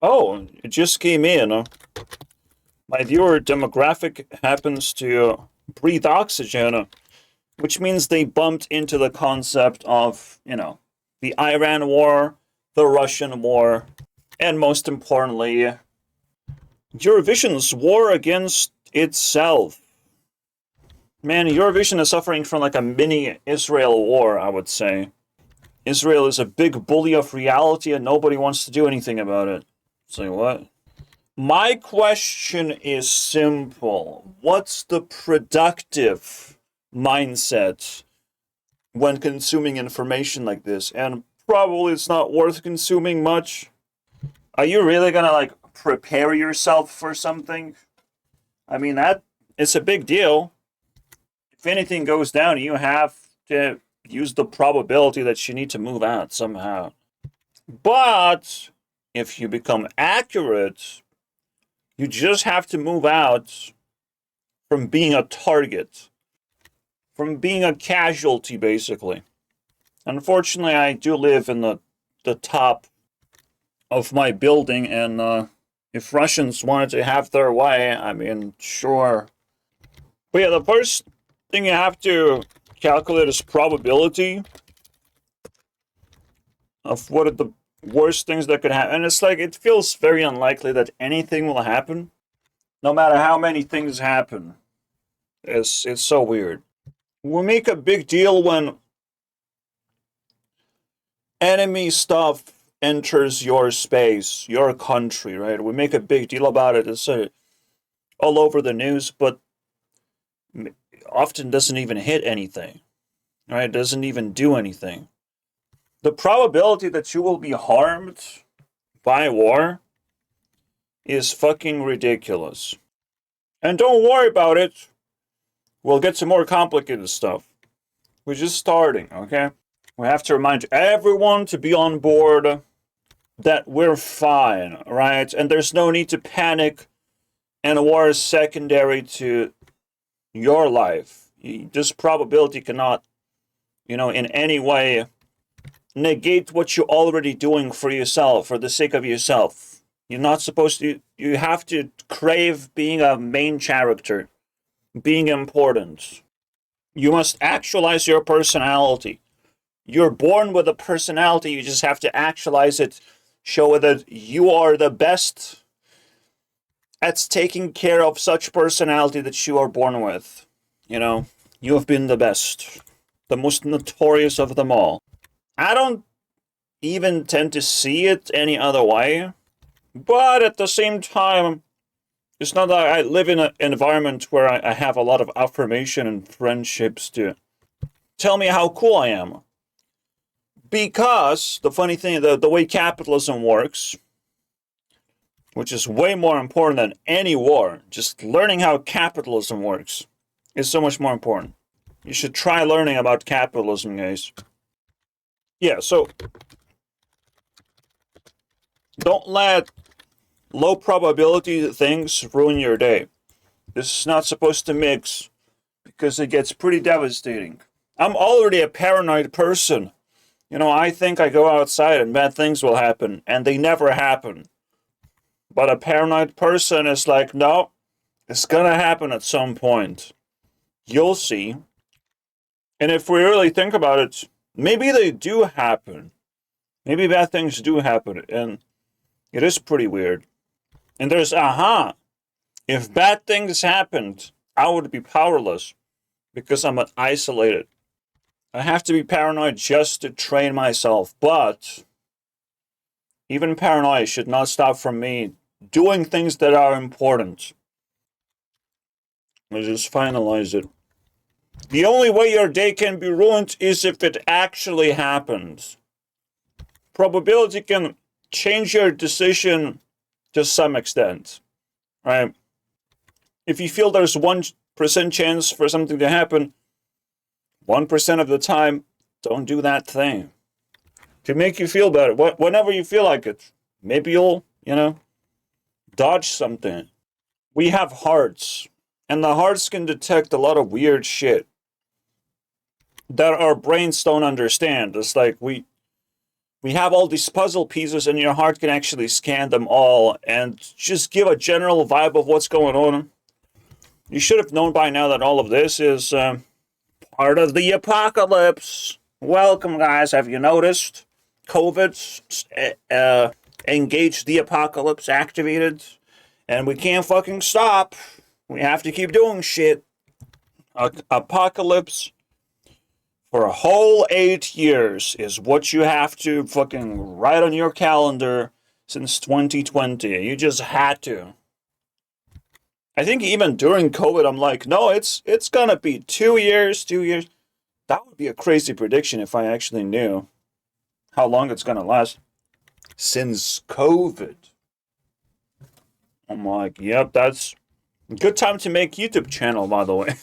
Oh, it just came in. My viewer demographic happens to breathe oxygen, which means they bumped into the concept of, the Iran war, the Russian war, and most importantly, Eurovision's war against itself. Man, Eurovision is suffering from like a mini Israel war, I would say. Israel is a big bully of reality and nobody wants to do anything about it. Say what? My question is simple. What's the productive mindset when consuming information like this? And probably it's not worth consuming much. Are you really gonna like prepare yourself for something? I mean, that it's a big deal. If anything goes down, you have to use the probability that you need to move out somehow. But if you become accurate, you just have to move out from being a target, from being a casualty, basically. Unfortunately, I do live in the top of my building, and if Russians wanted to have their way, I mean, sure. But yeah, the first thing you have to calculate is probability of what are the worst things that could happen. And it's like, it feels very unlikely that anything will happen, no matter how many things happen. It's so weird. We make a big deal when enemy stuff enters your space, your country, right? We make a big deal about it. It's all over the news, but often doesn't even hit anything, right? It doesn't even do anything. The probability that you will be harmed by war is fucking ridiculous. And don't worry about it. We'll get to more complicated stuff. We're just starting, okay? We have to remind everyone to be on board that we're fine, right? And there's no need to panic, and war is secondary to your life. This probability cannot, in any way negate what you're already doing for yourself, for the sake of yourself. You're not supposed to, you have to crave being a main character, being important. You must actualize your personality. You're born with a personality, you just have to actualize it, show that you are the best at taking care of such personality that you are born with. You have been the best, the most notorious of them all. I don't even tend to see it any other way, but at the same time, it's not that I live in an environment where I have a lot of affirmation and friendships to tell me how cool I am. Because the funny thing, the way capitalism works, which is way more important than any war, just learning how capitalism works is so much more important. You should try learning about capitalism, guys. Yeah, so don't let low probability things ruin your day. This is not supposed to mix because it gets pretty devastating. I'm already a paranoid person. I think I go outside and bad things will happen, and they never happen. But a paranoid person is like, no, it's gonna happen at some point. You'll see. And if we really think about it, maybe they do happen. Maybe bad things do happen, and it is pretty weird. And there's, if bad things happened, I would be powerless because I'm isolated. I have to be paranoid just to train myself, but even paranoia should not stop from me doing things that are important. Let's just finalize it. The only way your day can be ruined is if it actually happens. Probability can change your decision to some extent, right? If you feel there's 1% chance for something to happen, 1% of the time, don't do that thing. To make you feel better, whenever you feel like it, maybe you'll, dodge something. We have hearts, and the hearts can detect a lot of weird shit that our brains don't understand. It's like we we have all these puzzle pieces and your heart can actually scan them all and just give a general vibe of what's going on. You should have known by now that all of this is part of the apocalypse. Welcome, guys. Have you noticed? COVID engaged the apocalypse, activated, and we can't fucking stop. We have to keep doing shit. Apocalypse for a whole 8 years is what you have to fucking write on your calendar since 2020. You just had to. I think even during COVID, I'm like, no, it's gonna be 2 years, 2 years. That would be a crazy prediction if I actually knew how long it's gonna last. Since COVID. I'm like, yep, that's a good time to make YouTube channel, by the way.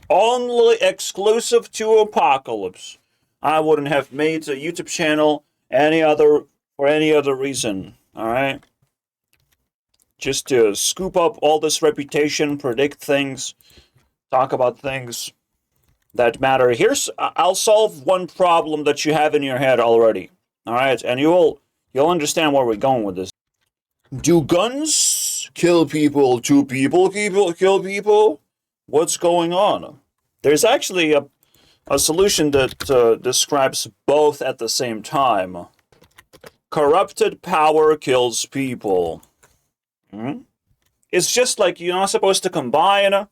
Only exclusive to Apocalypse. I wouldn't have made a YouTube channel for any other reason. Alright? Just to scoop up all this reputation, predict things, talk about things that matter. I'll solve one problem that you have in your head already. Alright? And you'll understand where we're going with this. Do guns kill people? Do people kill people? What's going on? There's actually a solution that describes both at the same time. Corrupted power kills people. It's just like you're not supposed to combine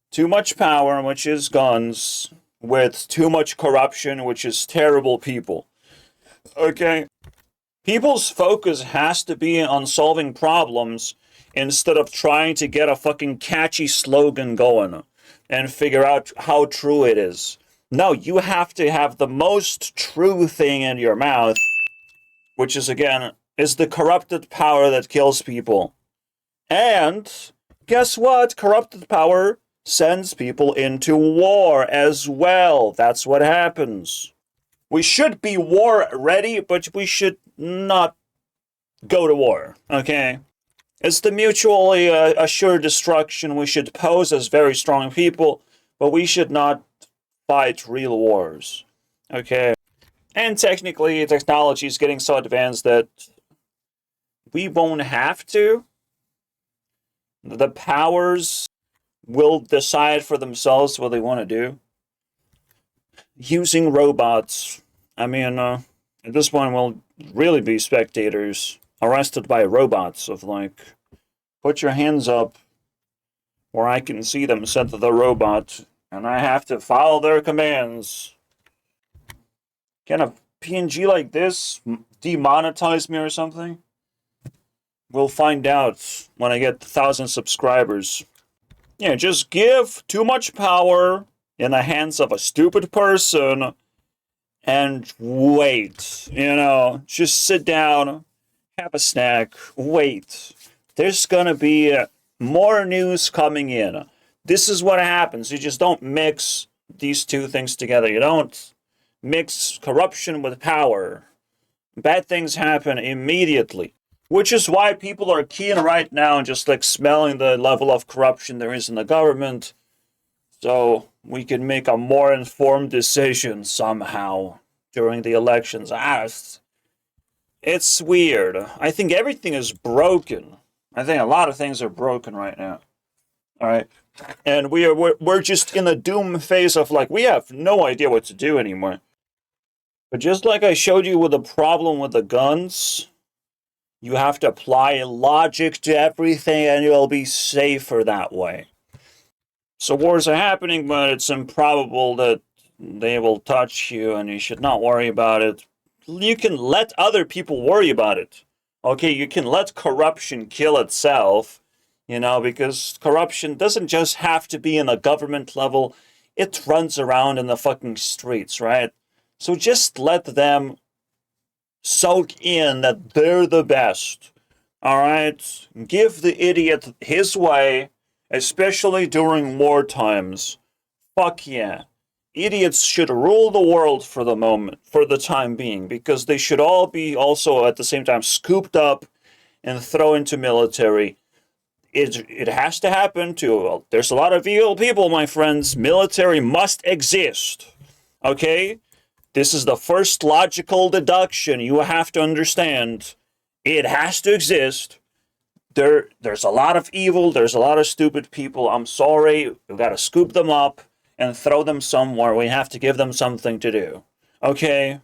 too much power, which is guns, with too much corruption, which is terrible people. Okay? People's focus has to be on solving problems instead of trying to get a fucking catchy slogan going and figure out how true it is. No, you have to have the most true thing in your mouth, which is, again, is the corrupted power that kills people. And guess what? Corrupted power sends people into war as well. That's what happens. We should be war ready, but we should not go to war, okay? It's the mutually assured destruction. We should pose as very strong people, but we should not fight real wars, okay? And technically, technology is getting so advanced that we won't have to. The powers will decide for themselves what they want to do. Using robots, I mean, at this point, we'll really be spectators arrested by robots of like, put your hands up where I can see them, said the robot, and I have to follow their commands. Can a PNG like this demonetize me or something? We'll find out when I get 1,000 subscribers. Yeah, just give too much power in the hands of a stupid person and wait. Just sit down, have a snack, wait. There's gonna be more news coming in. This is what happens. You just don't mix these two things together. You don't mix corruption with power. Bad things happen immediately. Which is why people are keen right now and just like smelling the level of corruption there is in the government. So we can make a more informed decision somehow during the elections. It's weird. I think everything is broken. I think a lot of things are broken right now. All right. And we're just in the doom phase of like, we have no idea what to do anymore. But just like I showed you with the problem with the guns, you have to apply logic to everything and you'll be safer that way. So wars are happening, but it's improbable that they will touch you and you should not worry about it. You can let other people worry about it. Okay, you can let corruption kill itself, because corruption doesn't just have to be in a government level. It runs around in the fucking streets, right? So just let them soak in that they're the best. All right? Give the idiot his way, especially during war times. Fuck yeah. Idiots should rule the world for the time being, because they should all be also at the same time scooped up and thrown into military. It has to happen too. There's a lot of evil people, my friends. Military must exist. Okay? This is the first logical deduction you have to understand. It has to exist. There's a lot of evil, there's a lot of stupid people. I'm sorry, we've got to scoop them up and throw them somewhere. We have to give them something to do. Okay?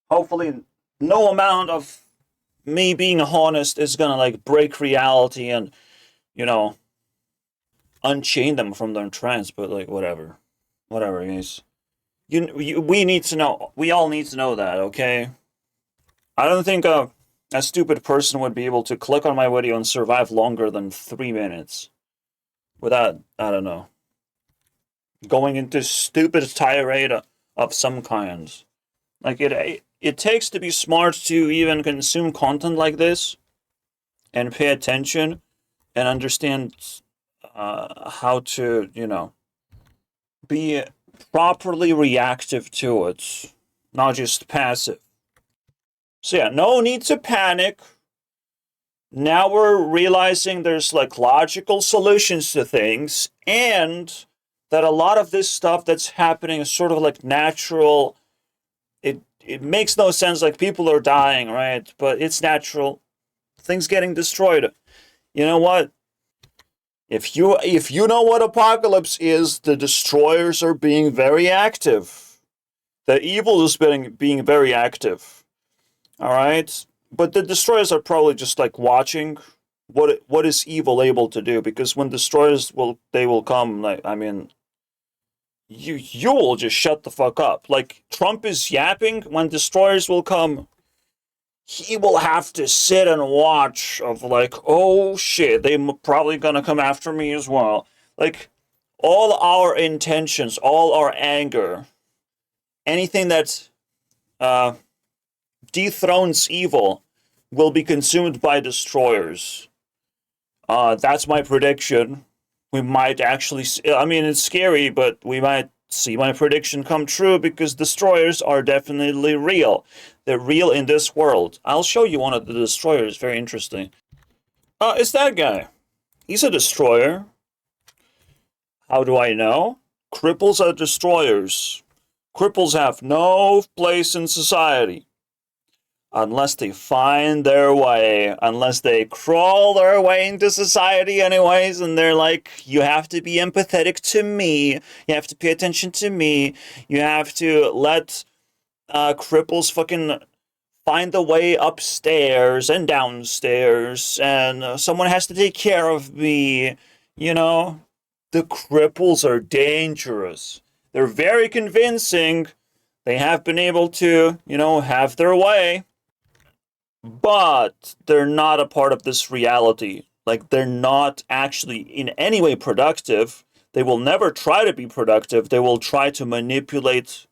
Hopefully, no amount of me being honest is gonna like break reality and, you know, unchain them from their trance, but like whatever. Whatever, guys. We need to know. We all need to know that, okay? I don't think a stupid person would be able to click on my video and survive longer than 3 minutes without, I don't know, going into stupid tirade of some kind. Like, it takes to be smart to even consume content like this and pay attention and understand how to, you know, be properly reactive to it, not just passive. So yeah, no need to panic. Now we're realizing there's like logical solutions to things, and that a lot of this stuff that's happening is sort of like natural. It makes no sense, like people are dying, right? But it's natural. Things getting destroyed. You know what? If you know what apocalypse is, the destroyers are being very active. The evil is being very active. All right? But the destroyers are probably just like watching what is evil able to do, because when destroyers will come, like, I mean, you will just shut the fuck up. Like, Trump is yapping, when destroyers will come, he will have to sit and watch of like, oh shit, they probably gonna come after me as well. Like, all our intentions, all our anger, anything that dethrones evil will be consumed by destroyers. That's my prediction. We might actually I mean, it's scary, but we might see my prediction come true, because destroyers are definitely real. They're real in this world. I'll show you one of the destroyers. Very interesting. It's that guy. He's a destroyer. How do I know? Cripples are destroyers. Cripples have no place in society unless they find their way, unless they crawl their way into society anyways, and they're like, you have to be empathetic to me, you have to pay attention to me, you have to let cripples fucking find the way upstairs and downstairs, and someone has to take care of me, you know? The cripples are dangerous. They're very convincing. They have been able to, you know, have their way. But they're not a part of this reality. Like, they're not actually in any way productive. They will never try to be productive. They will try to manipulate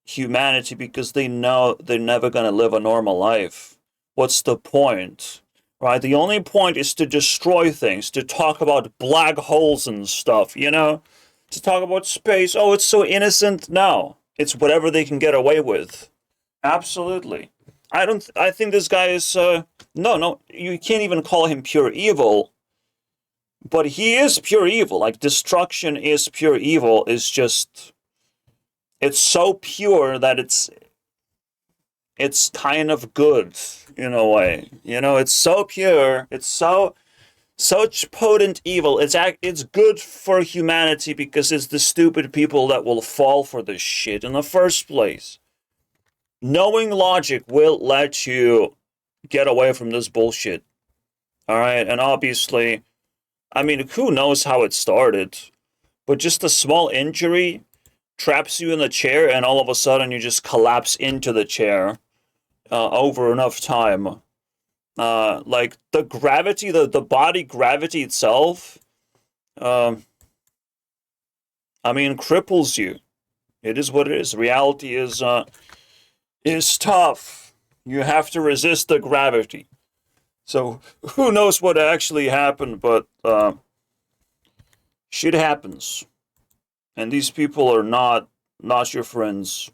humanity because they know they're never going to live a normal life. What's the point? Right? The only point is to destroy things, to talk about black holes and stuff, you know? To talk about space. Oh, it's so innocent. No. It's whatever they can get away with. Absolutely. I think this guy is, no, you can't even call him pure evil, but he is pure evil. Like, destruction is pure evil. It's just, it's so pure that it's kind of good in a way. You know, it's so pure, it's such potent evil. It's good for humanity because it's the stupid people that will fall for this shit in the first place. Knowing logic will let you get away from this bullshit. Alright, and obviously, I mean, who knows how it started, but just a small injury traps you in the chair, and all of a sudden you just collapse into the chair over enough time. Like, the gravity, the body gravity itself, I mean, cripples you. It is what it is. Reality is tough. You have to resist the gravity. So, who knows what actually happened, but shit happens. And these people are not your friends.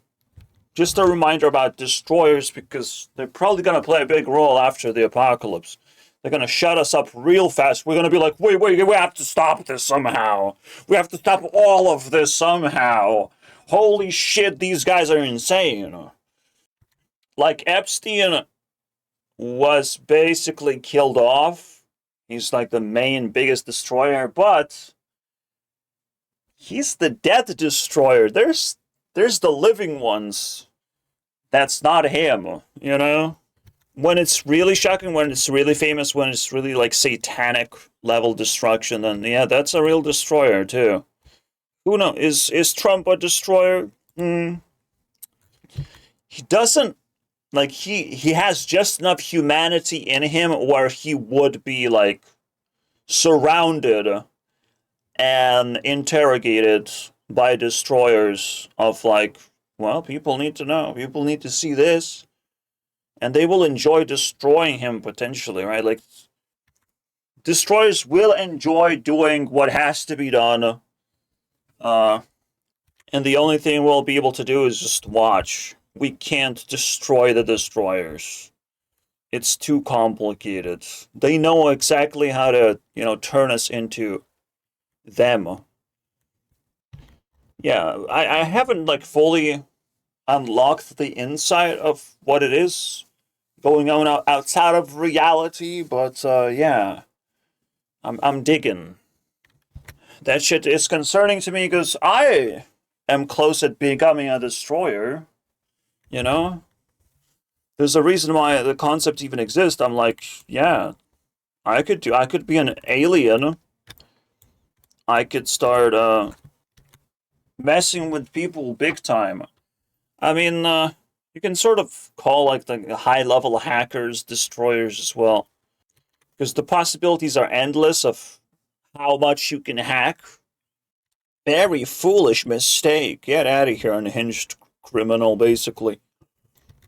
Just a reminder about destroyers, because they're probably going to play a big role after the apocalypse. They're going to shut us up real fast. We're going to be like, wait, we have to stop this somehow. We have to stop all of this somehow. holy shit, these guys are insane. Like, Epstein was basically killed off. He's like the main, biggest destroyer, but he's the death destroyer. There's the living ones. That's not him. When it's really shocking, when it's really famous, when it's really like satanic level destruction, then yeah, that's a real destroyer too. Who knows? Is Trump a destroyer? He doesn't like he has just enough humanity in him where he would be like surrounded and interrogated by destroyers of like, well, people need to know, people need to see this, and they will enjoy destroying him potentially, right? Like, destroyers will enjoy doing what has to be done, and the only thing we'll be able to do is just watch. We can't destroy the destroyers. It's too complicated. They know exactly how to, turn us into them. Yeah, I haven't like fully unlocked the insight of what it is going on outside of reality, but yeah, I'm digging. That shit is concerning to me because I am close at becoming a destroyer. You know, there's a reason why the concept even exists. I'm like, yeah, I could be an alien. I could start messing with people big time. I mean, you can sort of call like the high level hackers destroyers as well, because the possibilities are endless of how much you can hack. Very foolish mistake. Get out of here, unhinged criminal, basically.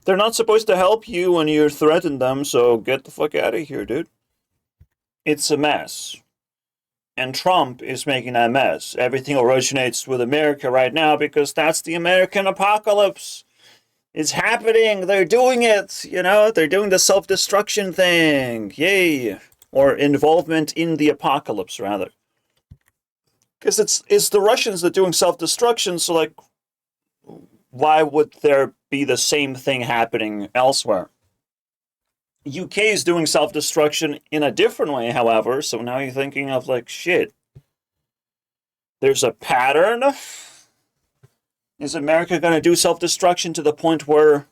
They're not supposed to help you when you threaten them, so get the fuck out of here, dude. It's a mess. And Trump is making that mess. Everything originates with America right now because that's the American apocalypse. It's happening. They're doing it. They're doing the self-destruction thing. Yay. Or involvement in the apocalypse, rather. Because it's the Russians that are doing self-destruction, so, like, why would there be the same thing happening elsewhere? UK is doing self-destruction in a different way, however, so now you're thinking of, like, shit. There's a pattern? Is America going to do self-destruction to the point where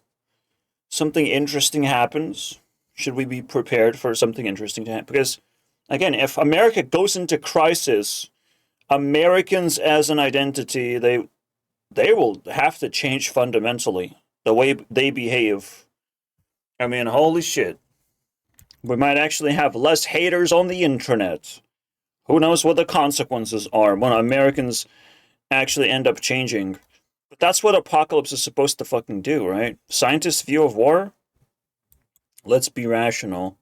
something interesting happens? Should we be prepared for something interesting to happen? Because, again, if America goes into crisis, Americans as an identity, they will have to change fundamentally the way they behave. I mean, holy shit. We might actually have less haters on the internet. Who knows what the consequences are when Americans actually end up changing. But that's what apocalypse is supposed to fucking do, right? Scientists' view of war? Let's be rational.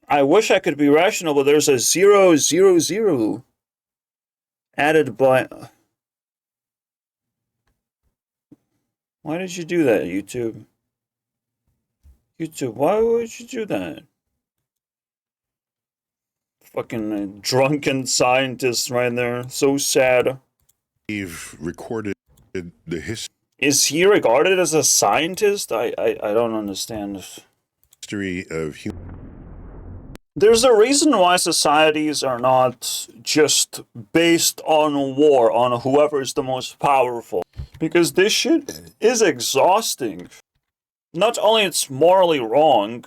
I wish I could be rational, but there's a 000 added by... Why did you do that, YouTube? YouTube, why would you do that? Fucking drunken scientist right there. So sad. We've recorded the Is he regarded as a scientist? I don't understand. history of human. There's a reason why societies are not just based on war, on whoever is the most powerful. Because this shit is exhausting. Not only it's morally wrong,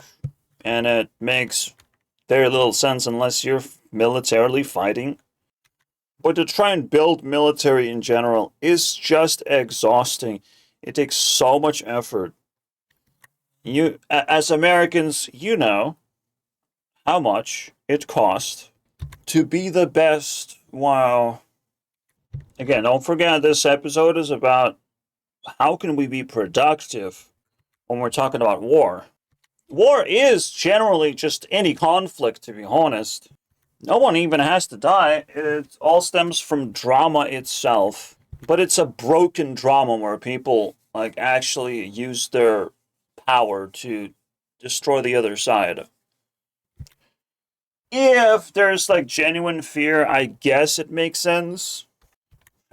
and it makes very little sense unless you're militarily fighting, but to try and build military in general is just exhausting. It takes so much effort. You, as Americans, you know how much it costs to be the best. Wow. Again, don't forget this episode is about how can we be productive when we're talking about war. War is generally just any conflict, to be honest. No one even has to die. It all stems from drama itself. But it's a broken drama where people like actually use their power to destroy the other side. If there's like genuine fear, I guess it makes sense.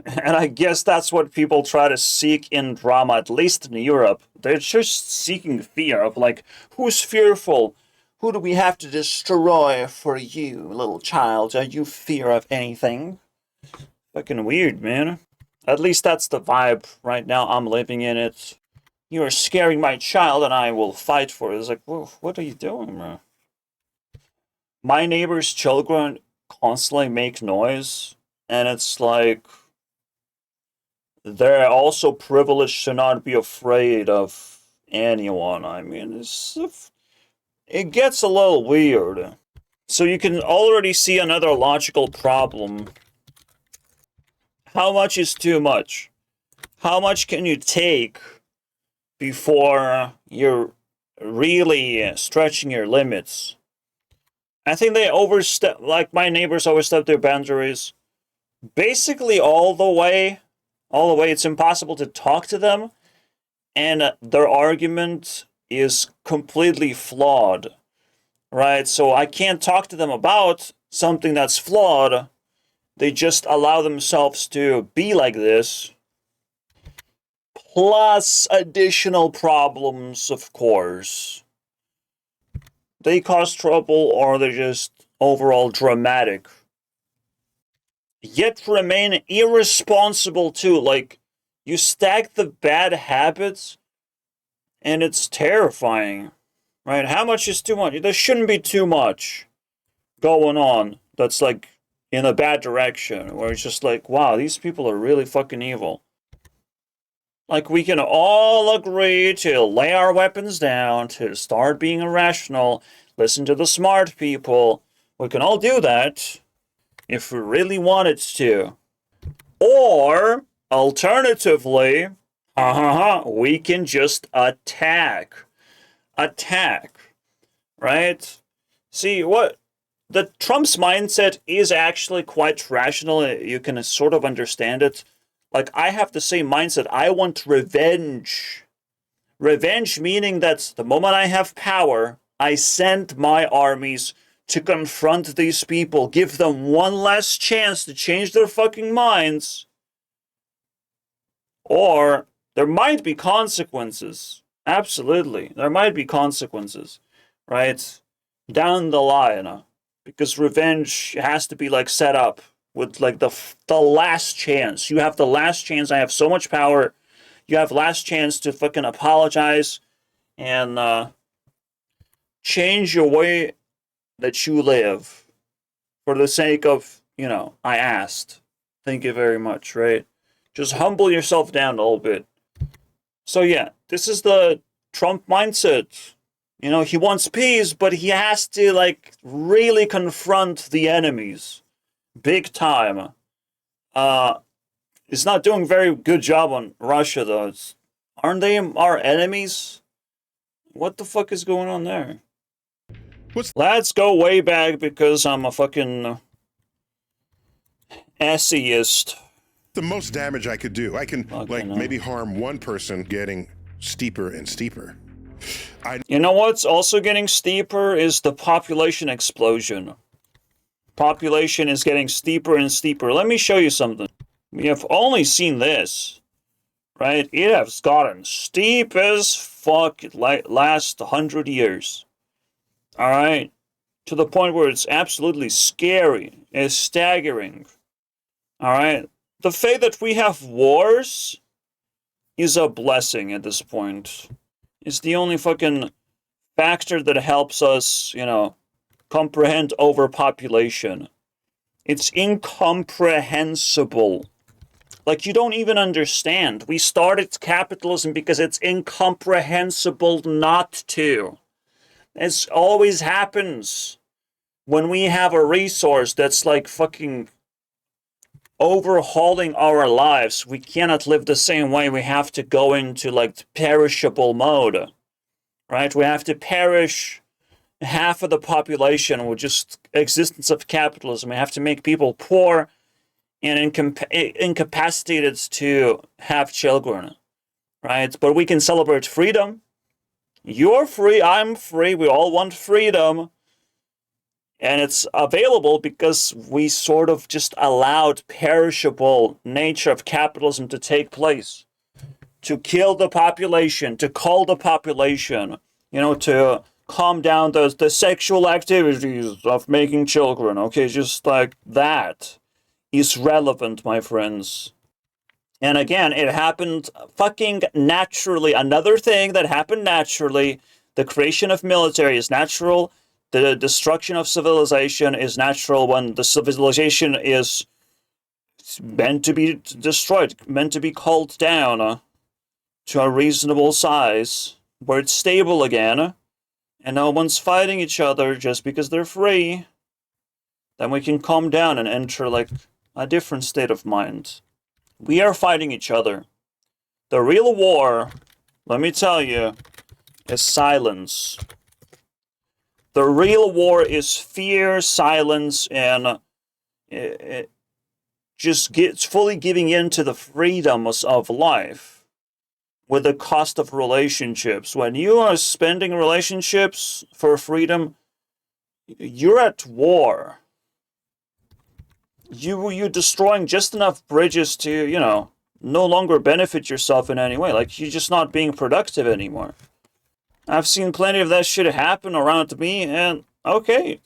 And I guess that's what people try to seek in drama, at least in Europe. They're just seeking fear of, like, who's fearful? Who do we have to destroy for you, little child? Are you fear of anything? Fucking weird, man. At least that's the vibe right now. I'm living in it. You are scaring my child and I will fight for it. It's like, whoa, what are you doing, bro? My neighbor's children constantly make noise, and it's like, they're also privileged to not be afraid of anyone. I mean, it gets a little weird. So you can already see another logical problem. How much is too much? How much can you take before you're really stretching your limits? I think they overstep, like my neighbors overstep their boundaries basically all the way. It's impossible to talk to them, and their argument is completely flawed, right? So I can't talk to them about something that's flawed. They just allow themselves to be like this, plus additional problems, of course. They cause trouble, or they're just overall dramatic, yet remain irresponsible too. Like, you stack the bad habits, and it's terrifying, right? How much is too much? There shouldn't be too much going on that's like in a bad direction, where it's just like, wow, these people are really fucking evil. Like, we can all agree to lay our weapons down, to start being irrational, listen to the smart people. We can all do that if we really wanted to. Or, alternatively, we can just attack. Right? See, what the Trump's mindset is actually quite rational. You can sort of understand it. Like, I have the same mindset. I want revenge. Revenge meaning that the moment I have power, I send my armies to confront these people, give them one last chance to change their fucking minds. Or there might be consequences. Absolutely. There might be consequences, right? Down the line. Because revenge has to be, like, set up with, like, the last chance. You have the last chance. I have so much power. You have last chance to fucking apologize and change your way that you live for the sake of, I asked. Thank you very much, right? Just humble yourself down a little bit. So yeah, this is the Trump mindset. He wants peace, but he has to, like, really confront the enemies. Big time. He's not doing a very good job on Russia, though. Aren't they our enemies? What the fuck is going on there? Let's go way back because I'm a fucking essayist. The most damage I could do. I can, Fucking maybe harm one person, getting steeper and steeper. You know what's also getting steeper is the population explosion. Population is getting steeper and steeper. Let me show you something. We have only seen this, right? It has gotten steep as fuck last 100 years. Alright? To the point where it's absolutely scary. It's staggering. Alright? The fact that we have wars is a blessing at this point. It's the only fucking factor that helps us, comprehend overpopulation. It's incomprehensible. Like, you don't even understand. We started capitalism because it's incomprehensible not to. It always happens when we have a resource that's, like, fucking overhauling our lives. We cannot live the same way. We have to go into, like, perishable mode, right? We have to perish half of the population with just existence of capitalism. We have to make people poor and incapacitated to have children, right? But we can celebrate freedom. You're free, I'm free, we all want freedom. And it's available because we sort of just allowed perishable nature of capitalism to take place. To kill the population, to cull the population, to calm down the sexual activities of making children, okay? Just like that is relevant, my friends. And again, it happened fucking naturally. Another thing that happened naturally, the creation of military is natural. The destruction of civilization is natural when the civilization is meant to be destroyed, meant to be culled down to a reasonable size, where it's stable again, and no one's fighting each other just because they're free. Then we can calm down and enter, like, a different state of mind. We are fighting each other. The real war, let me tell you, is silence. The real war is fear, silence, and it just gets fully giving in to the freedoms of life with the cost of relationships. When you are spending relationships for freedom, you're at war. You're destroying just enough bridges to, no longer benefit yourself in any way. Like, you're just not being productive anymore. I've seen plenty of that shit happen around me, and okay,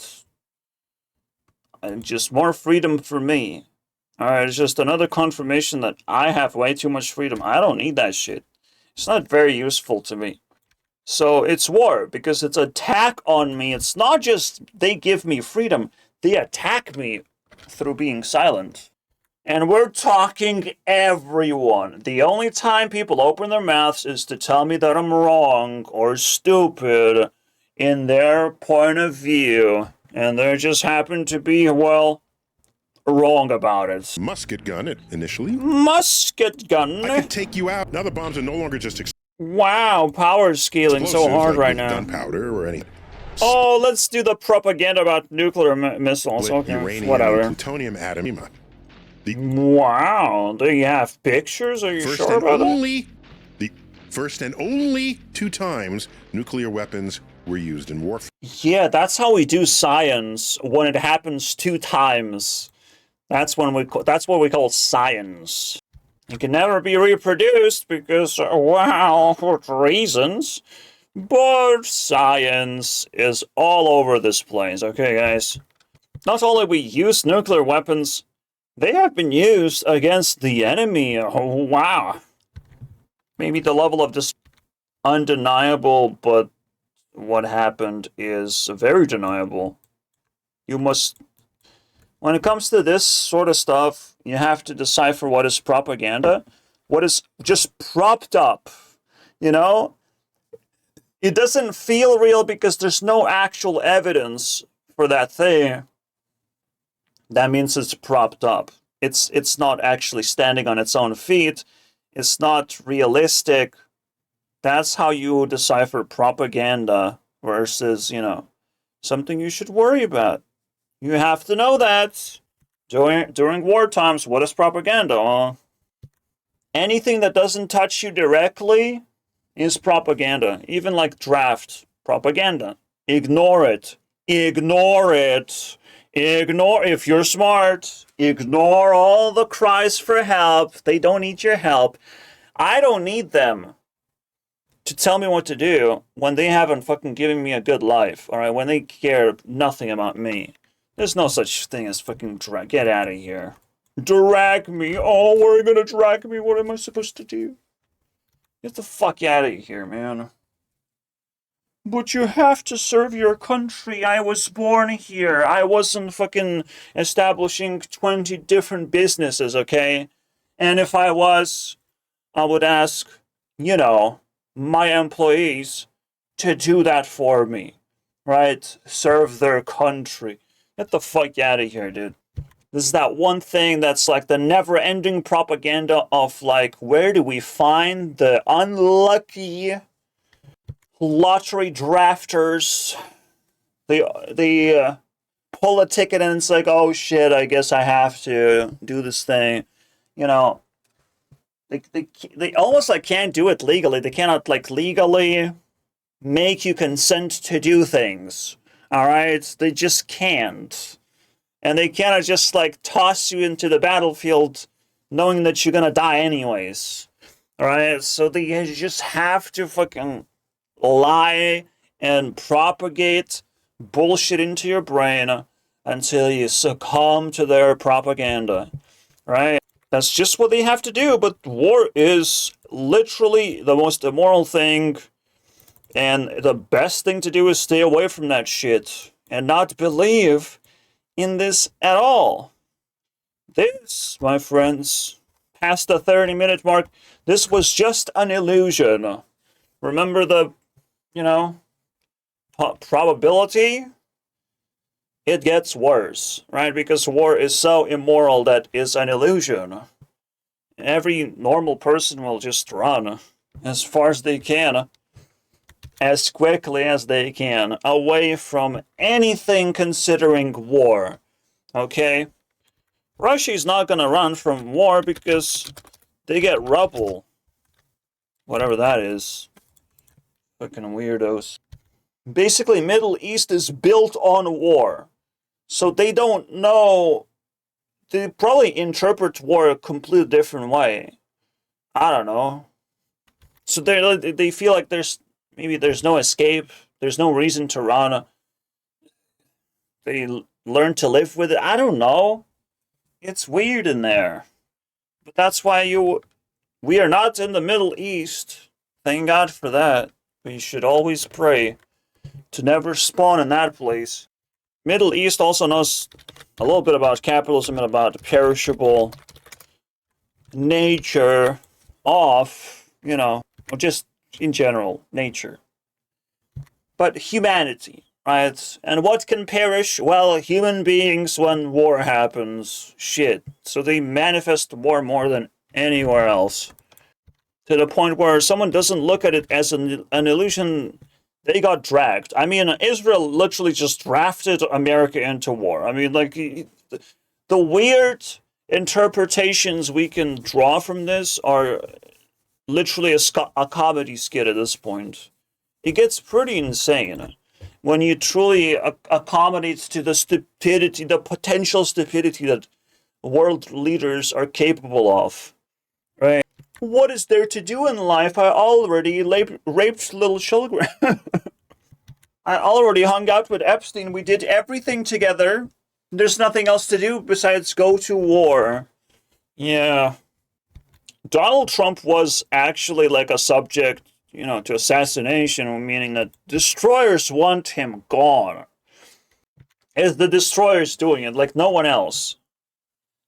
just more freedom for me. Alright, it's just another confirmation that I have way too much freedom. I don't need that shit. It's not very useful to me. So it's war, because it's attack on me. It's not just they give me freedom, they attack me through being silent. And we're talking everyone. The only time people open their mouths is to tell me that I'm wrong or stupid in their point of view. And they just happen to be, well, wrong about it. Musket gun initially. Musket gun? I could take you out. Now the bombs are no longer just wow, power scaling so hard like right now. Gunpowder or any. Oh, let's do the propaganda about nuclear missiles. Okay, uranium, whatever. Plutonium, atom. Wow, do you have pictures? Are you sure about that? The first and only 2 times nuclear weapons were used in warfare. Yeah, that's how we do science. When it happens 2 times, that's what we call science. It can never be reproduced because, wow, for reasons. But science is all over this place, okay, guys? Not only we use nuclear weapons, they have been used against the enemy. Oh, wow. Maybe the level of this undeniable, but what happened is very deniable. When it comes to this sort of stuff, you have to decipher what is propaganda, what is just propped up, It doesn't feel real because there's no actual evidence for that thing. That means it's propped up. It's not actually standing on its own feet. It's not realistic. That's how you decipher propaganda versus, something you should worry about. You have to know that. During war times, what is propaganda? Anything that doesn't touch you directly is propaganda. Even like draft propaganda. Ignore it. Ignore it. If you're smart, ignore all the cries for help. They don't need your help. I don't need them to tell me what to do when they haven't fucking given me a good life, alright? When they care nothing about me. There's no such thing as fucking get out of here. Drag me? Oh, where are you gonna drag me? What am I supposed to do? Get the fuck out of here, man. But you have to serve your country. I was born here. I wasn't fucking establishing 20 different businesses, okay? And if I was, I would ask, my employees to do that for me. Right? Serve their country. Get the fuck out of here, dude. This is that one thing that's like the never-ending propaganda of like, where do we find the unlucky lottery drafters? They pull a ticket and it's like, oh shit, I guess I have to do this thing. They almost like can't do it legally. They cannot like legally make you consent to do things. Alright? They just can't. And they cannot just, like, toss you into the battlefield knowing that you're gonna die anyways. Alright? So they just have to fucking lie and propagate bullshit into your brain until you succumb to their propaganda. Right? That's just what they have to do, but war is literally the most immoral thing, and the best thing to do is stay away from that shit and not believe in this at all. This, my friends, past the 30-minute mark, this was just an illusion. Remember the, probability? It gets worse, right? Because war is so immoral that it's an illusion. Every normal person will just run as far as they can, as quickly as they can, away from anything considering war. Okay? Russia's not gonna run from war because they get rubble. Whatever that is. Fucking weirdos. Basically, Middle East is built on war. So they don't know. They probably interpret war a completely different way. I don't know. So they feel like there's no escape. There's no reason to run. They learn to live with it. I don't know. It's weird in there. But that's why we are not in the Middle East. Thank God for that. We should always pray to never spawn in that place. Middle East also knows a little bit about capitalism and about the perishable nature of, just in general, nature. But humanity, right? And what can perish? Well, human beings when war happens. Shit. So they manifest war more than anywhere else. To the point where someone doesn't look at it as an illusion. They got dragged. I mean, Israel literally just drafted America into war. I mean, like, the weird interpretations we can draw from this are literally a comedy skit at this point. It gets pretty insane when you truly accommodate to the stupidity, the potential stupidity that world leaders are capable of. Right? What is there to do in life? I already raped little children. I already hung out with Epstein. We did everything together. There's nothing else to do besides go to war. Yeah. Donald Trump was actually like a subject, to assassination, meaning that destroyers want him gone. It's the destroyers doing it, like no one else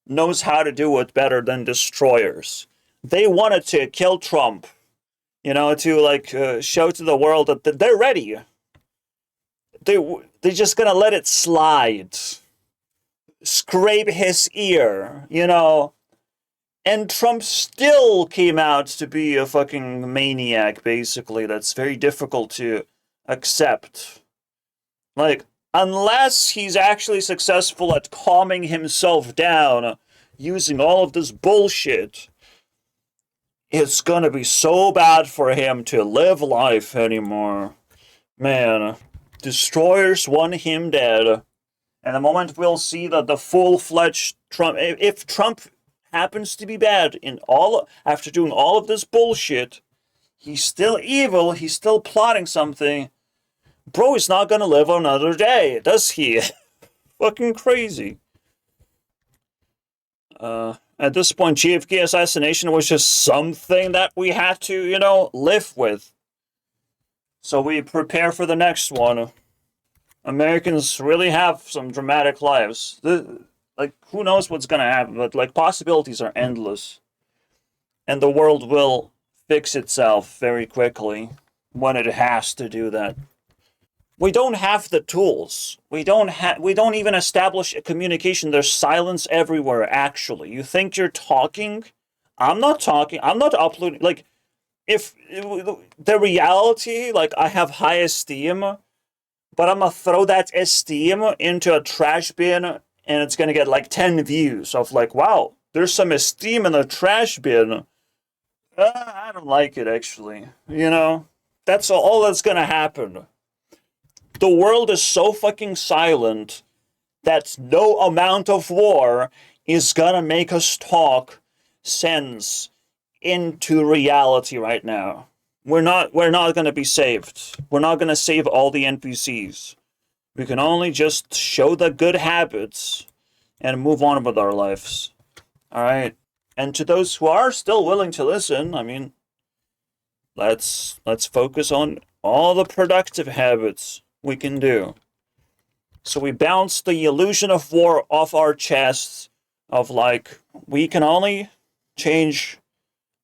knows how to do it better than destroyers. They wanted to kill Trump, to show to the world that they're ready. They're just gonna let it slide. Scrape his ear, And Trump still came out to be a fucking maniac, basically. That's very difficult to accept. Like, unless he's actually successful at calming himself down using all of this bullshit, it's gonna be so bad for him to live life anymore. Man, destroyers want him dead. And the moment we'll see that the full-fledged Trump, if Trump happens to be bad after doing all of this bullshit, he's still evil, he's still plotting something, bro is not gonna live another day, does he? Fucking crazy. At this point, JFK assassination was just something that we had to, live with. So we prepare for the next one. Americans really have some dramatic lives. Who knows what's gonna happen, but, possibilities are endless. And the world will fix itself very quickly when it has to do that. We don't have the tools. We don't even establish a communication. There's silence everywhere, actually. You think you're talking? I'm not talking. I'm not uploading. If the reality, I have high esteem, but I'm gonna throw that esteem into a trash bin and it's gonna get 10 views of wow, there's some esteem in the trash bin. I don't like it, actually. That's all that's gonna happen. The world is so fucking silent that no amount of war is gonna make us talk sense into reality right now. We're not gonna be saved. We're not gonna save all the NPCs. We can only just show the good habits and move on with our lives. Alright? And to those who are still willing to listen, I mean, let's focus on all the productive habits we can do. So we bounce the illusion of war off our chests of like, we can only change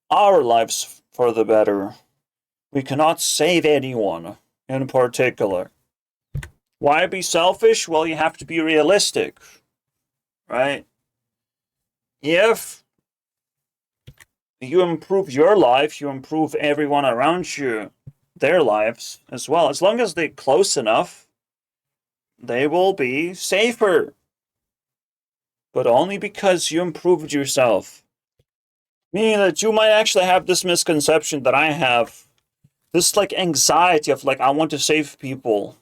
our lives for the better. We cannot save anyone in particular. Why be selfish? Well, you have to be realistic, right? If you improve your life, you improve everyone around you, their lives as well. As long as they're close enough, they will be safer. But only because you improved yourself. Meaning that you might actually have this misconception that I have. This like anxiety of like, I want to save people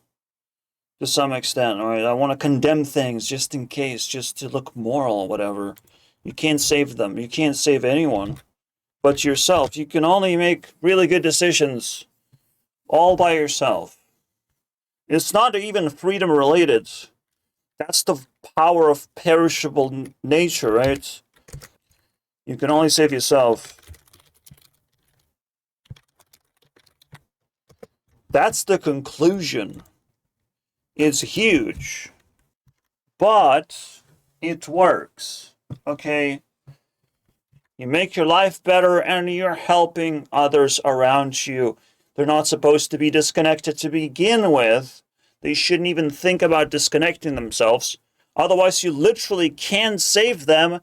to some extent, right? I want to condemn things just in case, just to look moral or whatever. You can't save them. You can't save anyone but yourself. You can only make really good decisions all by yourself. It's not even freedom related. That's the power of perishable nature, right? You can only save yourself. That's the conclusion. It's huge. But it works. Okay? You make your life better and you're helping others around you. They're not supposed to be disconnected to begin with. They shouldn't even think about disconnecting themselves. Otherwise, you literally can't save them.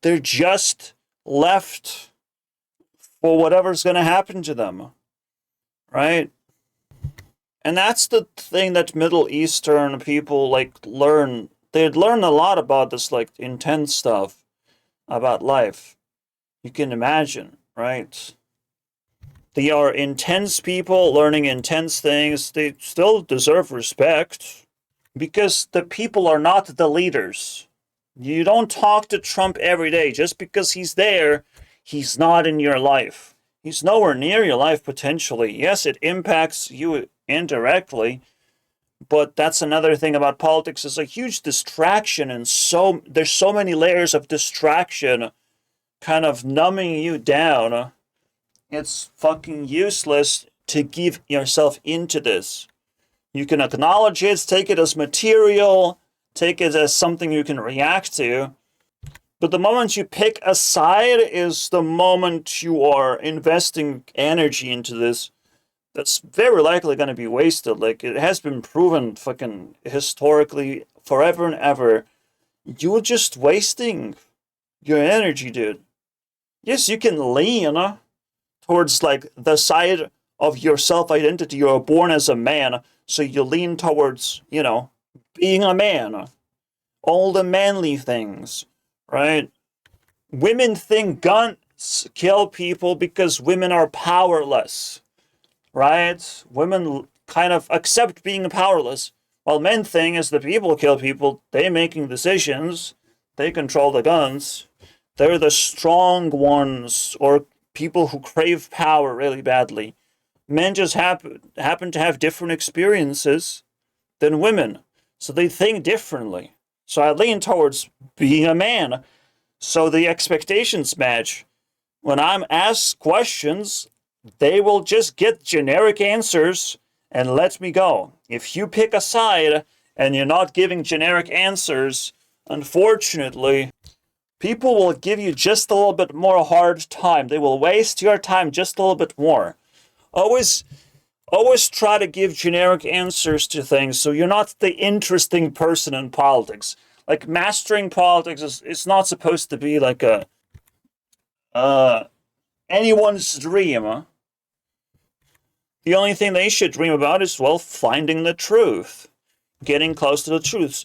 They're just left for whatever's going to happen to them. Right? And that's the thing that Middle Eastern people like learn. They'd learn a lot about this like intense stuff about life. You can imagine, right? They are intense people learning intense things. They still deserve respect because the people are not the leaders. You don't talk to Trump every day. Just because he's there, he's not in your life. He's nowhere near your life potentially. Yes, it impacts you indirectly, but that's another thing about politics. It's a huge distraction, and there's so many layers of distraction kind of numbing you down. It's fucking useless to give yourself into this. You can acknowledge it, take it as material, take it as something you can react to. But the moment you pick a side is the moment you are investing energy into this. That's very likely going to be wasted. Like, it has been proven fucking historically forever and ever. You're just wasting your energy, dude. Yes, you can lean towards like the side of your self-identity. You're born as a man, so you lean towards, being a man. All the manly things, right? Women think guns kill people because women are powerless, right? Women kind of accept being powerless, while men think as the people kill people, they making decisions, they control the guns, they're the strong ones, or people who crave power really badly. Men just happen to have different experiences than women, so they think differently. So I lean towards being a man, so the expectations match. When I'm asked questions, they will just get generic answers and let me go. If you pick a side and you're not giving generic answers, unfortunately, people will give you just a little bit more hard time. They will waste your time just a little bit more. Always try to give generic answers to things so you're not the interesting person in politics. Like, mastering politics it's not supposed to be like anyone's dream. Huh? The only thing they should dream about is, well, finding the truth. Getting close to the truth.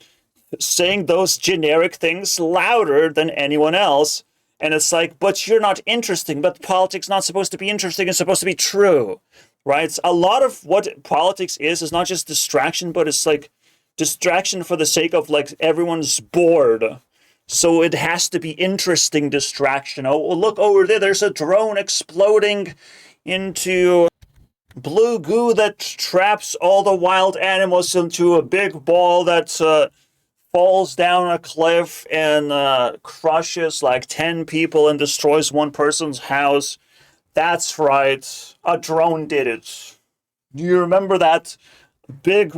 Saying those generic things louder than anyone else. And it's like, but you're not interesting. But politics not supposed to be interesting. It's supposed to be true. right? A lot of what politics is not just distraction, but it's like distraction for the sake of like everyone's bored. So it has to be interesting distraction. Oh, look over there, there's a drone exploding into blue goo that traps all the wild animals into a big ball that falls down a cliff and crushes like 10 people and destroys one person's house. That's right. A drone did it. Do you remember that big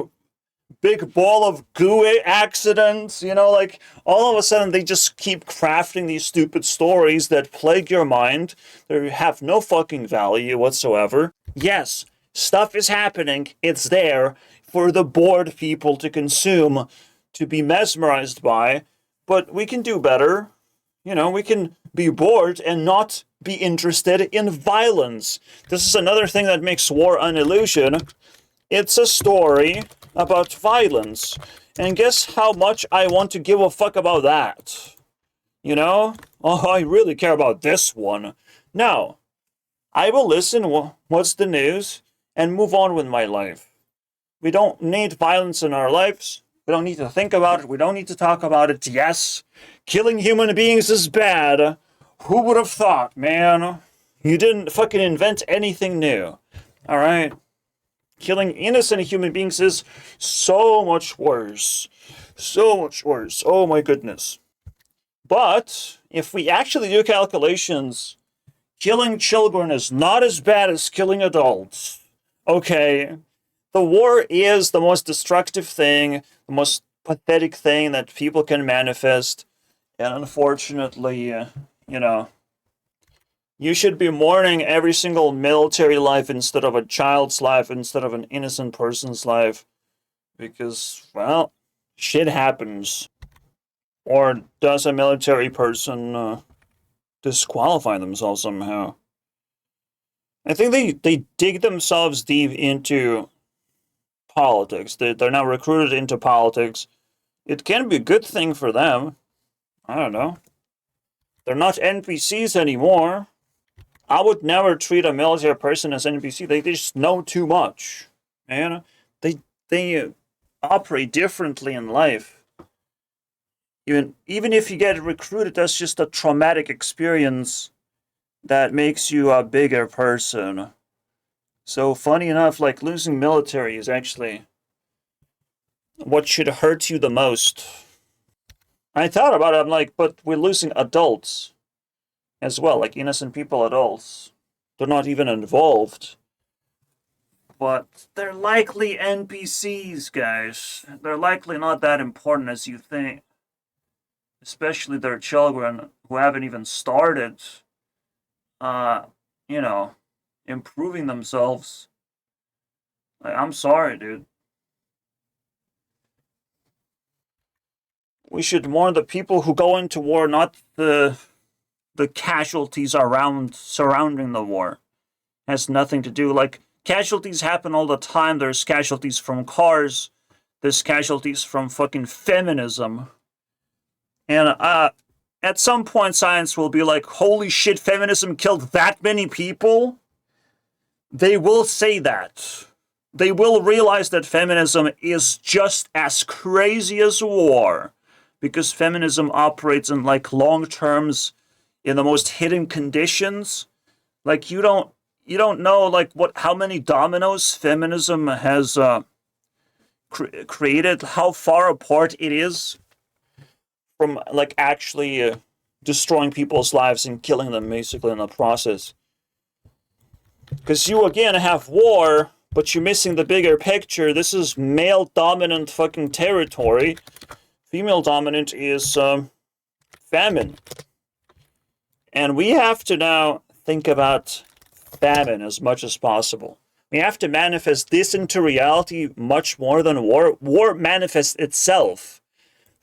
ball of goo accident? You know, like all of a sudden they just keep crafting these stupid stories that plague your mind. They have no fucking value whatsoever. Yes, stuff is happening. It's there for the bored people to consume, to be mesmerized by, but we can do better. You know, we can be bored and not be interested in violence. This is another thing that makes war an illusion. It's a story about violence. And guess how much I want to give a fuck about that? You know? Oh, I really care about this one. No. I will listen, what's the news, and move on with my life. We don't need violence in our lives. We don't need to think about it. We don't need to talk about it. Yes, killing human beings is bad. Who would have thought, man? You didn't fucking invent anything new. Alright? Killing innocent human beings is so much worse. So much worse. Oh my goodness. But, if we actually do calculations, killing children is not as bad as killing adults. Okay, the war is the most destructive thing, the most pathetic thing that people can manifest, and unfortunately, you know, you should be mourning every single military life instead of a child's life, instead of an innocent person's life, because, well, shit happens. Or does a military person disqualify themselves somehow? I think they dig themselves deep into politics. They're now recruited into politics. It can be a good thing for them. I don't know. They're not NPCs anymore. I would never treat a military person as NPC. They just know too much. Man, they operate differently in life. Even if you get recruited, that's just a traumatic experience that makes you a bigger person. So funny enough, like losing military is actually what should hurt you the most. I thought about it, I'm like, but we're losing adults as well, like innocent people, adults. They're not even involved. But they're likely NPCs, guys. They're likely not that important as you think. Especially their children who haven't even started, you know, improving themselves. Like, I'm sorry, dude. We should mourn the people who go into war, not the casualties surrounding the war. It has nothing to do. Like, casualties happen all the time. There's casualties from cars. There's casualties from fucking feminism. And at some point, science will be like, holy shit, feminism killed that many people? They will say that. They will realize that feminism is just as crazy as war. Because feminism operates in like long terms, in the most hidden conditions. Like you don't know like how many dominoes feminism has created, how far apart it is from like actually destroying people's lives and killing them basically in the process. Because you again have war, but you're missing the bigger picture. This is male dominant fucking territory. Female dominant is famine. And we have to now think about famine as much as possible. We have to manifest this into reality much more than war. War manifests itself.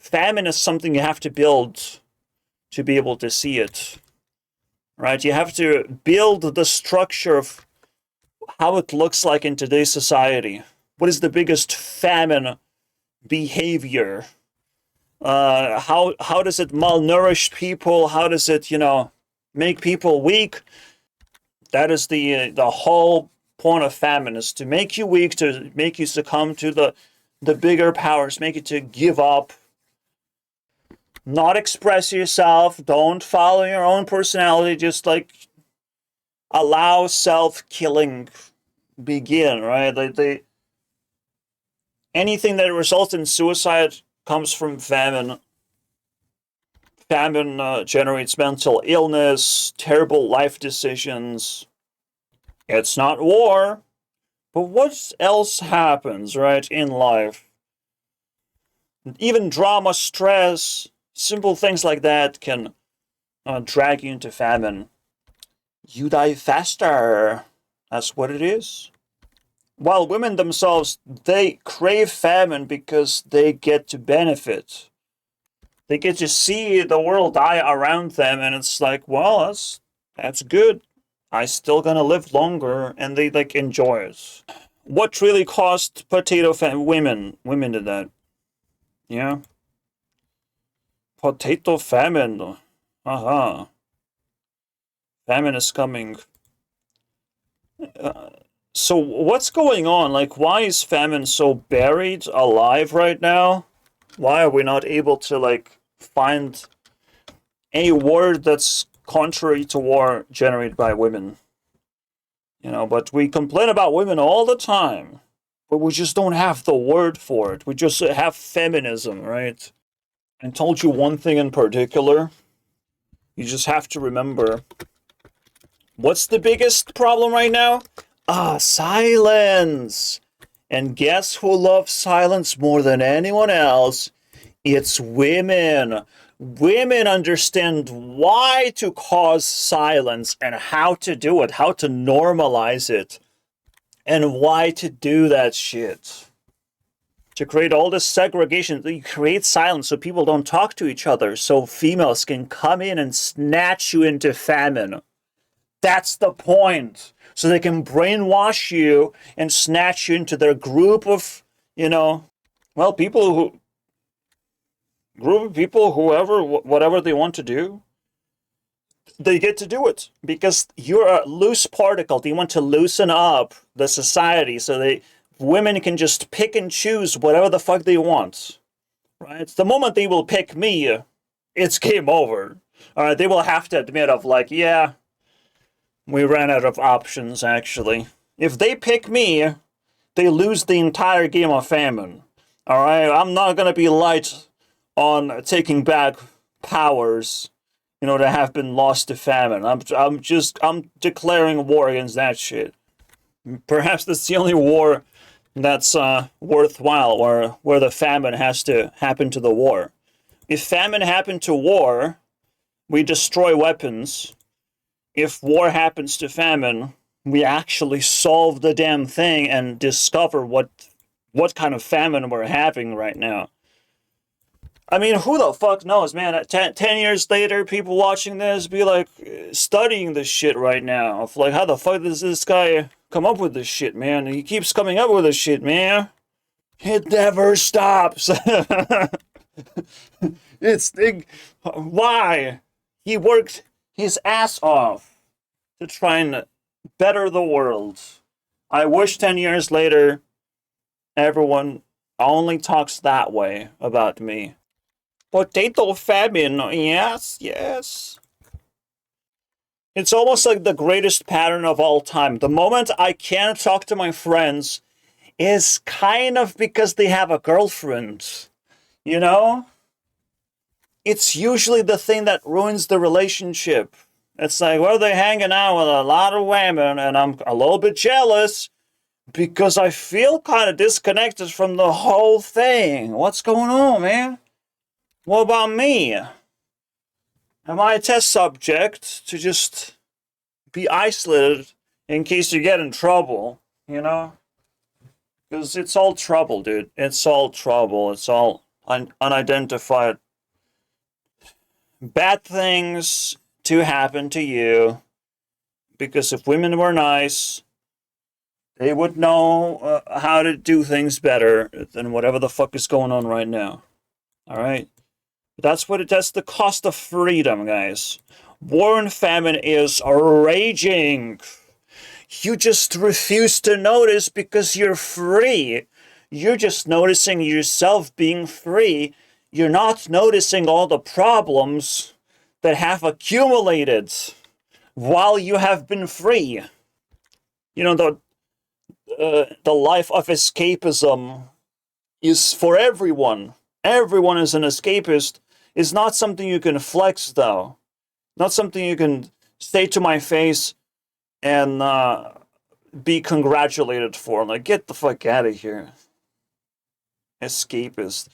Famine is something you have to build to be able to see it. Right? You have to build the structure of how it looks like in today's society. What is the biggest famine behavior? How does it malnourish people? How does it, make people weak? That is the whole point of famine is to make you weak, to make you succumb to the bigger powers, make you to give up, not express yourself, don't follow your own personality, just like allow self-killing begin, right? Like anything that results in suicide comes from famine. Famine generates mental illness, terrible life decisions. It's not war, but what else happens, right, in life? Even drama, stress, simple things like that can drag you into famine. You die faster. That's what it is. While women themselves, they crave famine because they get to benefit. They get to see the world die around them, and it's like, well, that's good. I still gonna live longer, and they like enjoy it. What really caused potato famine? Women did that. Yeah. Potato famine. Uh-huh. Famine is coming. So what's going on? Like, why is famine so buried alive right now? Why are we not able to, like, find a word that's contrary to war generated by women? You know, but we complain about women all the time, but we just don't have the word for it. We just have feminism, right? I told you one thing in particular. You just have to remember. What's the biggest problem right now? Silence. And guess who loves silence more than anyone else? It's women. Women understand why to cause silence and how to do it, how to normalize it, and why to do that shit. To create all this segregation, you create silence so people don't talk to each other, so females can come in and snatch you into famine. That's the point. So they can brainwash you and snatch you into their group of, whoever, whatever they want to do. They get to do it because you're a loose particle. They want to loosen up the society so women can just pick and choose whatever the fuck they want. Right? The moment they will pick me, it's game over. All right, they will have to admit of like, yeah, we ran out of options, actually. If they pick me, they lose the entire game of famine. Alright, I'm not gonna be light on taking back powers, that have been lost to famine. I'm declaring war against that shit. Perhaps that's the only war that's worthwhile, where the famine has to happen to the war. If famine happened to war, we destroy weapons. If war happens to famine, we actually solve the damn thing and discover what kind of famine we're having right now. I mean, who the fuck knows, man? 10 years later, people watching this be like studying this shit right now. Of like, how the fuck does this guy come up with this shit, man? He keeps coming up with this shit, man. It never stops. Why? He worked his ass off to try and better the world. I wish 10 years later, everyone only talks that way about me. Potato famine, yes. It's almost like the greatest pattern of all time. The moment I can't talk to my friends is kind of because they have a girlfriend, It's usually the thing that ruins the relationship. It's like, well, they're hanging out with a lot of women, and I'm a little bit jealous because I feel kind of disconnected from the whole thing. What's going on, man? What about me? Am I a test subject to just be isolated in case you get in trouble, Because it's all trouble, dude. It's all trouble. It's all unidentified bad things to happen to you. Because if women were nice, they would know how to do things better than whatever the fuck is going on right now. Alright? That's the cost of freedom, guys. War and famine is raging. You just refuse to notice because you're free. You're just noticing yourself being free. You're not noticing all the problems that have accumulated while you have been free. You know, the life of escapism is for everyone. Everyone is an escapist. It's not something you can flex, though. Not something you can say to my face and be congratulated for. Like, get the fuck out of here. Escapist.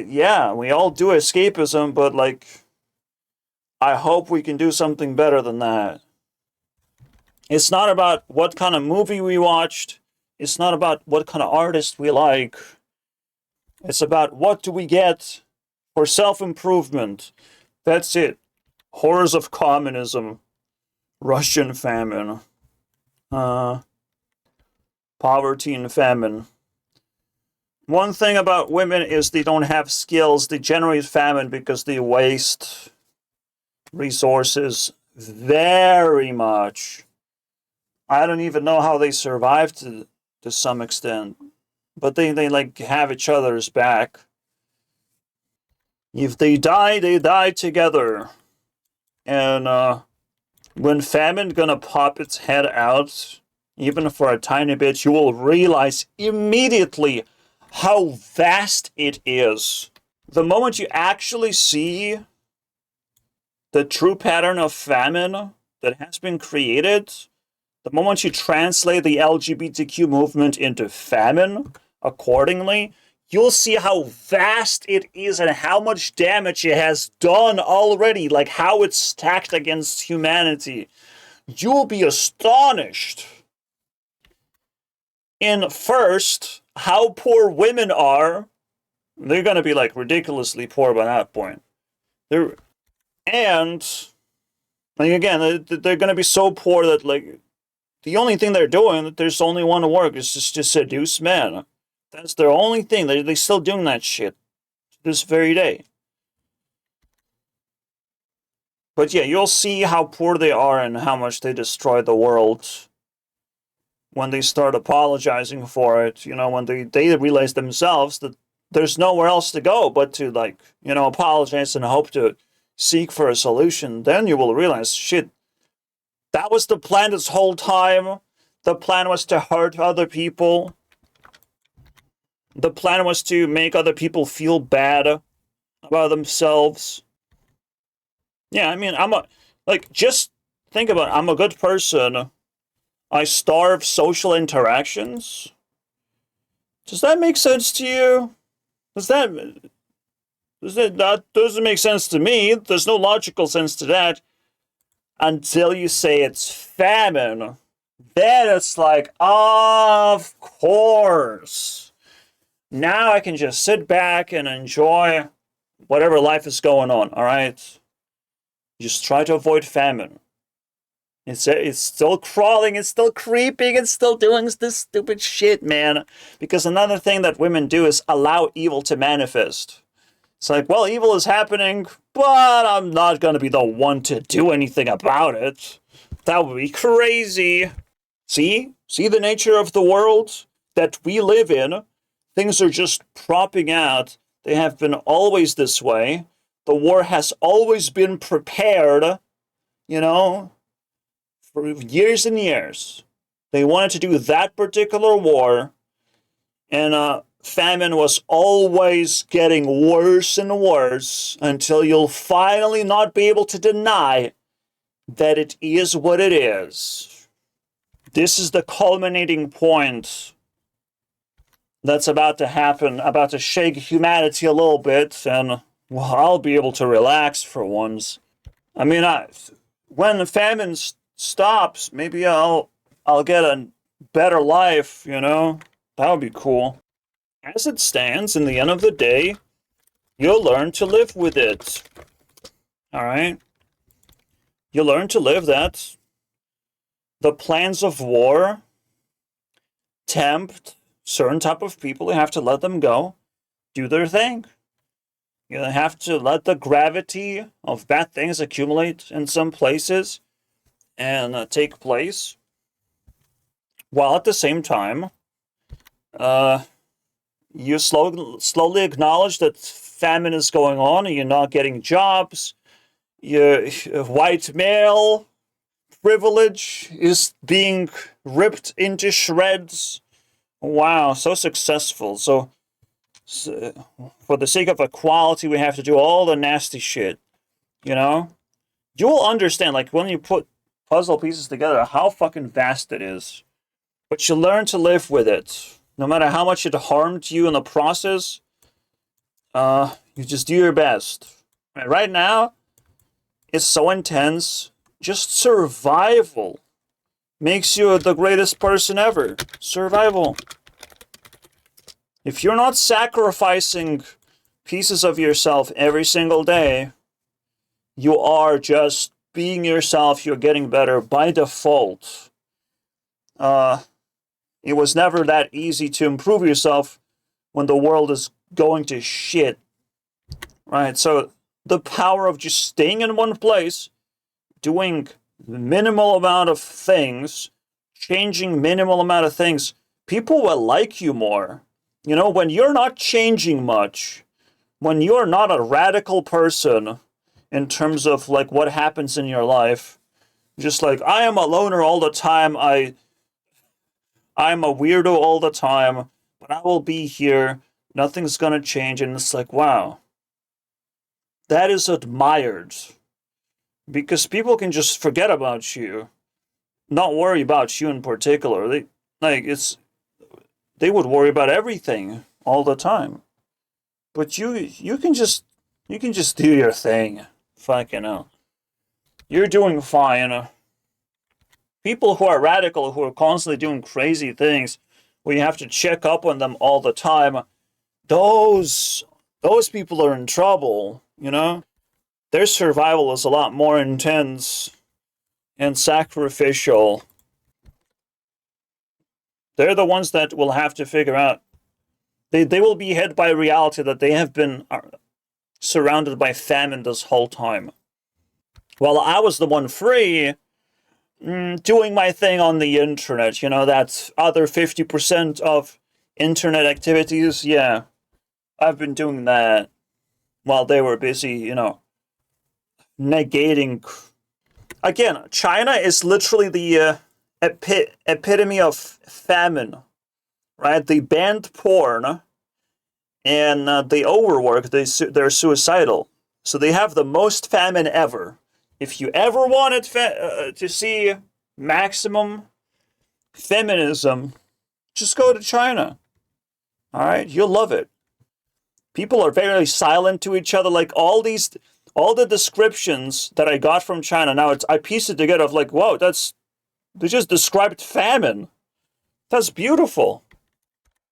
Yeah, we all do escapism, but like, I hope we can do something better than that. It's not about what kind of movie we watched. It's not about what kind of artist we like. It's about what do we get for self-improvement. That's it. Horrors of communism. Russian famine. Poverty and famine. One thing about women is they don't have skills. They generate famine because they waste resources very much. I don't even know how they survive to some extent. But they like have each other's back. If they die together. And when famine gonna pop its head out, even for a tiny bit, you will realize immediately how vast it is. The moment you actually see the true pattern of famine that has been created, the moment you translate the LGBTQ movement into famine accordingly, you'll see how vast it is and how much damage it has done already, like how it's stacked against humanity. You'll be astonished. In first, how poor women are. They're going to be like ridiculously poor by that point. And like again, they're going to be so poor that like the only thing they're doing, that there's only one to work, is just to seduce men. That's their only thing. They're still doing that shit to this very day. But yeah, you'll see how poor they are and how much they destroy the world when they start apologizing for it. You know, when they realize themselves that there's nowhere else to go but to, like, you know, apologize and hope to seek for a solution. Then you will realize, shit, that was the plan this whole time. The plan was to hurt other people. The plan was to make other people feel bad about themselves. Yeah, I mean, just think about it. I'm a good person. I starve social interactions. Does that make sense to you? That doesn't make sense to me. There's no logical sense to that. Until you say it's famine. Then it's like, of course. Now I can just sit back and enjoy whatever life is going on, all right? Just try to avoid famine. It's still crawling, it's still creeping, it's still doing this stupid shit, man. Because another thing that women do is allow evil to manifest. It's like, well, evil is happening, but I'm not going to be the one to do anything about it. That would be crazy. See the nature of the world that we live in? Things are just propping out. They have been always this way. The war has always been prepared, you know, for years and years. They wanted to do that particular war, and famine was always getting worse and worse until you'll finally not be able to deny that it is what it is. This is the culminating point that's about to happen, about to shake humanity a little bit, and well, I'll be able to relax for once. I mean, when the famine stops, maybe I'll get a better life, you know? That would be cool. As it stands, in the end of the day, you'll learn to live with it. All right? You'll learn to live that. The plans of war tempt certain type of people. You have to let them go. Do their thing. You have to let the gravity of bad things accumulate in some places and take place. while at the same time, you slowly acknowledge that famine is going on and you're not getting jobs. Your white male privilege is being ripped into shreds. Wow, so successful. So for the sake of equality, we have to do all the nasty shit, you know? You will understand, like, when you put puzzle pieces together, how fucking vast it is. But you learn to live with it. No matter how much it harmed you in the process, you just do your best. Right now, it's so intense. Just survival makes you the greatest person ever. Survival. If you're not sacrificing pieces of yourself every single day, you are just being yourself. You're getting better by default. It was never that easy to improve yourself when the world is going to shit. Right? So the power of just staying in one place, doing minimal amount of things, changing minimal amount of things, people will like you more. You know, when you're not changing much, when you're not a radical person in terms of like what happens in your life, just like, I am a loner all the time, I'm a weirdo all the time, but I will be here, nothing's gonna change, and it's like, wow. That is admired. Because people can just forget about you, not worry about you in particular. They would worry about everything all the time. But you can just do your thing. Fucking hell. You're doing fine. People who are radical, who are constantly doing crazy things, where you have to check up on them all the time, those people are in trouble, you know? Their survival is a lot more intense and sacrificial. They're the ones that will have to figure out. They will be hit by reality that they have been surrounded by famine this whole time. While I was the one free, doing my thing on the internet, you know, that other 50% of internet activities, yeah. I've been doing that while they were busy, you know, negating. Again, China is literally the epitome of famine, right? They banned porn and they overwork. They're suicidal. So they have the most famine ever. If you ever wanted to see maximum feminism, just go to China. All right, you'll love it. People are very silent to each other. Like all the descriptions that I got from China. Now I pieced it together of like, whoa, they just described famine. That's beautiful.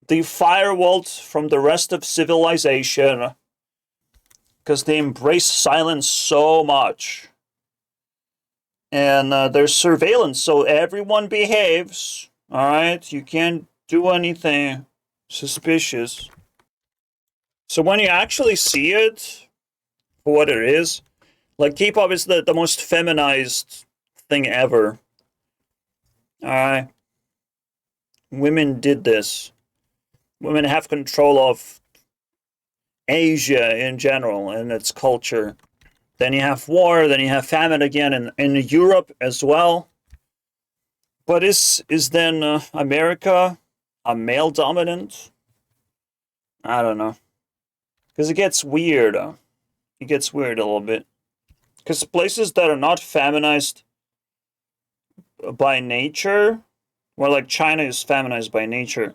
They firewalled from the rest of civilization because they embrace silence so much. And there's surveillance, so everyone behaves. All right, you can't do anything suspicious. So when you actually see it for what it is, like K-pop is the most feminized thing ever. Alright. Women did this. Women have control of Asia in general and its culture. Then you have war, then you have famine again in Europe as well. But is then America a male dominant? I don't know. Because it gets weird. It gets weird a little bit. Because places that are not feminized by nature, well, like China is feminized by nature.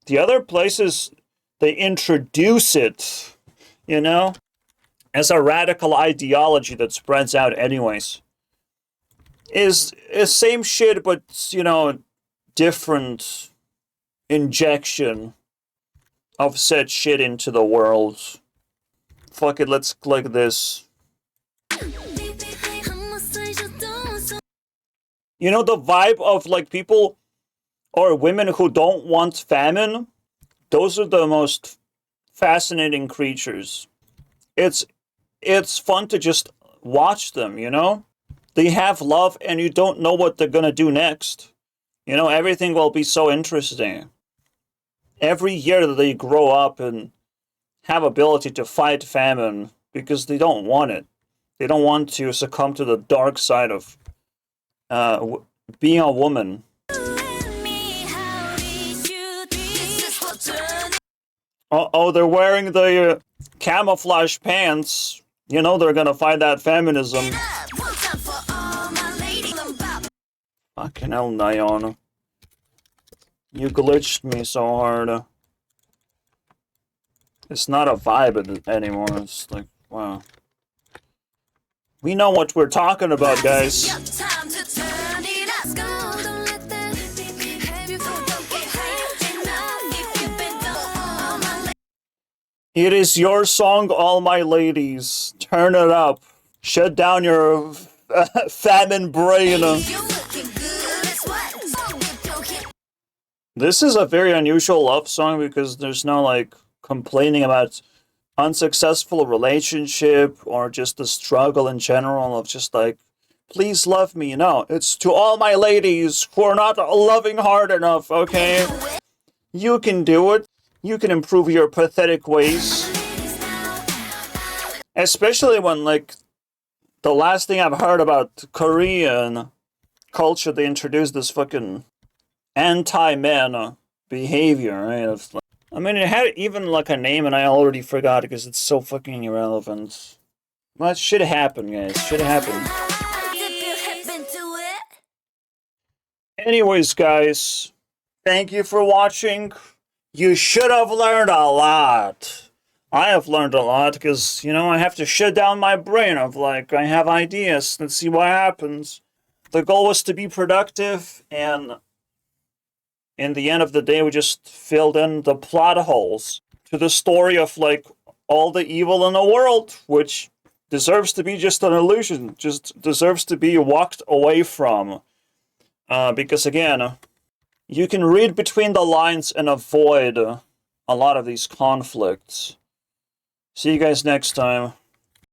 The other places, they introduce it, you know, as a radical ideology that spreads out anyways. Is same shit, but, you know, different injection of said shit into the world. Fuck it, let's click this. You know, the vibe of like people or women who don't want famine, those are the most fascinating creatures. It's fun to just watch them, you know? They have love and you don't know what they're gonna do next. You know, everything will be so interesting. Every year that they grow up and have ability to fight famine because they don't want it. They don't want to succumb to the dark side of being a woman. Oh, they're wearing the camouflage pants. You know they're gonna fight that feminism. Fucking hell, Nyan. You glitched me so hard. It's not a vibe anymore. It's like, wow. We know what we're talking about, guys. It is your song, all my ladies. Turn it up. Shut down your famine brain. This is a very unusual love song because there's no, like, complaining about unsuccessful relationship or just the struggle in general of just like, please love me. No, it's to all my ladies who are not loving hard enough, okay? You can do it. You can improve your pathetic ways. Especially when, like, the last thing I've heard about Korean culture, they introduced this fucking anti-man behavior, right? Of, like, I mean, it had even, like, a name and I already forgot because it's so fucking irrelevant. Well, shit happened, guys. Shit happened. Anyways, guys, thank you for watching. You should have learned a lot. I have learned a lot because, you know, I have to shut down my brain of, like, I have ideas. Let's see what happens. The goal was to be productive, and in the end of the day, we just filled in the plot holes to the story of, like, all the evil in the world, which deserves to be just an illusion, just deserves to be walked away from. Because, again, you can read between the lines and avoid a lot of these conflicts. See you guys next time.